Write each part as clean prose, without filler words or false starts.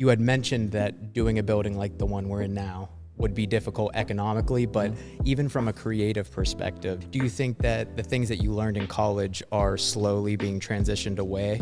You had mentioned that doing a building like the one we're in now would be difficult economically, but even from a creative perspective, do you think that the things that you learned in college are slowly being transitioned away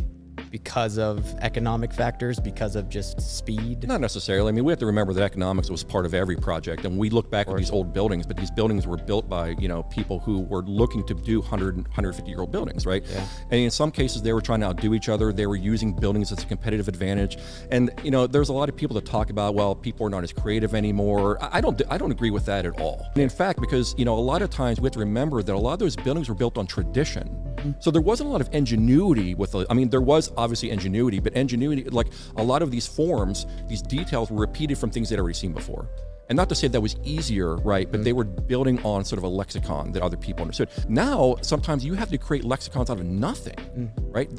because of economic factors, because of just speed? Not necessarily. I mean, we have to remember that economics was part of every project, and we look back at these old buildings, but these buildings were built by, people who were looking to do 150-year-old buildings, right? Yeah. And in some cases, they were trying to outdo each other. They were using buildings as a competitive advantage. And, there's a lot of people that talk about, well, people are not as creative anymore. I don't agree with that at all. And in fact, because, a lot of times we have to remember that a lot of those buildings were built on tradition. So there wasn't a lot of ingenuity there was obviously ingenuity, but ingenuity, like a lot of these forms, these details were repeated from things they'd already seen before. And not to say that was easier, right? But they were building on sort of a lexicon that other people understood. Now, sometimes you have to create lexicons out of nothing, right?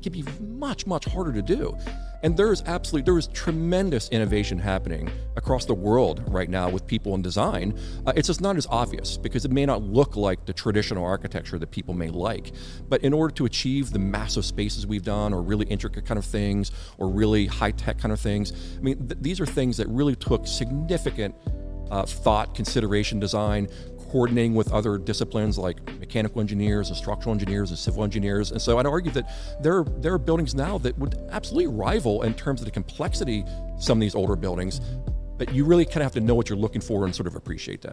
Can be much, much harder to do. And there is tremendous innovation happening across the world right now with people in design. It's just not as obvious because it may not look like the traditional architecture that people may like. But in order to achieve the massive spaces we've done, or really intricate kind of things, or really high-tech kind of things, I mean, these are things that really took significant thought, consideration, design, coordinating with other disciplines like mechanical engineers and structural engineers and civil engineers. And so I'd argue that there are buildings now that would absolutely rival in terms of the complexity some of these older buildings, but you really kind of have to know what you're looking for and sort of appreciate that.